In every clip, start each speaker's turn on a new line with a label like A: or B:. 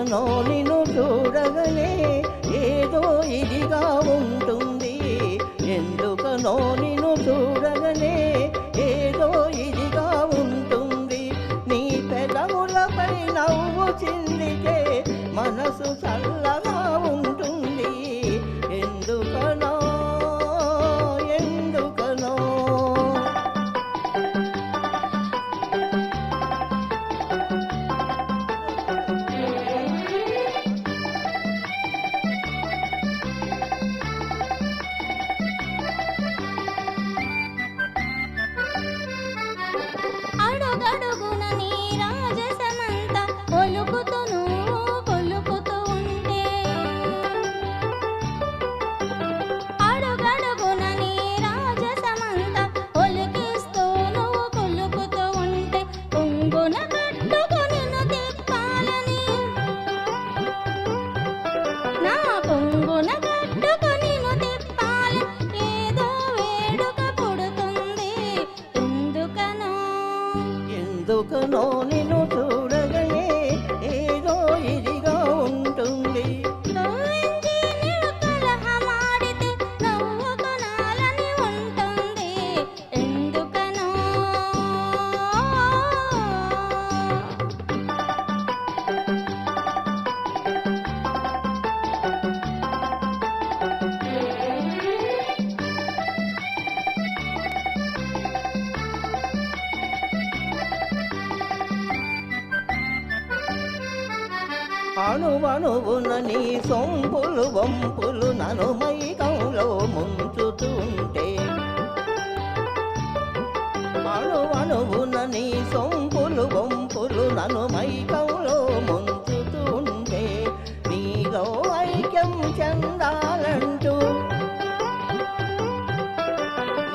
A: ఎందుకనో నిన్ను చూడగనే ఏదో ఇదిగా ఉంటుంది. ఎందుకనో నిన్ను చూడగనే ఏదో ఇదిగా ఉంటుంది. నీ పెదవులపై నవ్వు చిందితే మనసు చల్లగా ఉంటుంది. ఎందుకనో ఎందుకనో
B: అడుగడుగున నీ రాజసమంతా ఒలుకుతూ నువ్వు కొలుకుతూ ఉంటే, అడుగడుగున నీ రాజసమంతా ఒలికిస్తూ నువ్వు కొలుకుతూ ఉంటే, కొంగున కట్టుకొని నిన్ను తిప్పాలని, నా కొంగున కట్టుకొని నిన్ను తిప్పాలి ఏదో వేడుక పుడుతుంది. ఎందుకనో
A: ఎందుకనో నిన్ను చూడగనే ఏదో ఇదిగా ఉంటుంది.
B: కవ్వించి నీవు కలహమాడితే నవ్వు కొనాలని ఉంటుంది. ఎందుకనో
A: అణువణువున నీ సొంపులు వంపులు నన్ను మైకంలో ముంచుతుంటే, అణువణువున నీ సొంపులు వంపులు నన్ను మైకంలో ముంచుతుంటే, నీలో ఐక్యం చెందాలంటూ,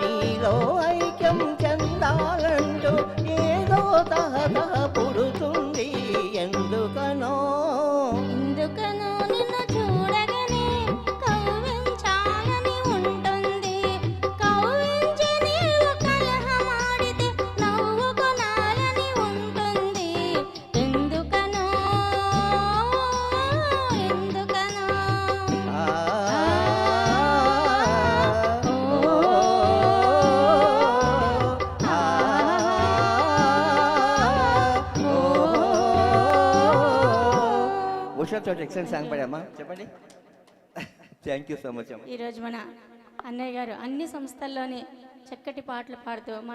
A: నీలో ఐక్యం చెందాలంటూ ఏదో తహతహ పుడుతుంది. ఎందుకనో
B: ఎందుకనో నిన్ను చూడగానే కవ్వించాలని ఉంటుంది. కవ్వించి నీవు కలహమాడితే నవ్వు కొనాలని ఉంటుంది. ఎందుకనో ఎందుకనో
A: ఆ ఉషా చోట ఎక్సలెంట్ సాంగ్ పాడమ్మా, చెప్పండి. థ్యాంక్ యూ సో మచ్ అమ్మా.
B: ఈరోజు మన అన్నయ్య గారు అన్ని సంస్థల్లోని చక్కటి పాటలు పాడుతూ మన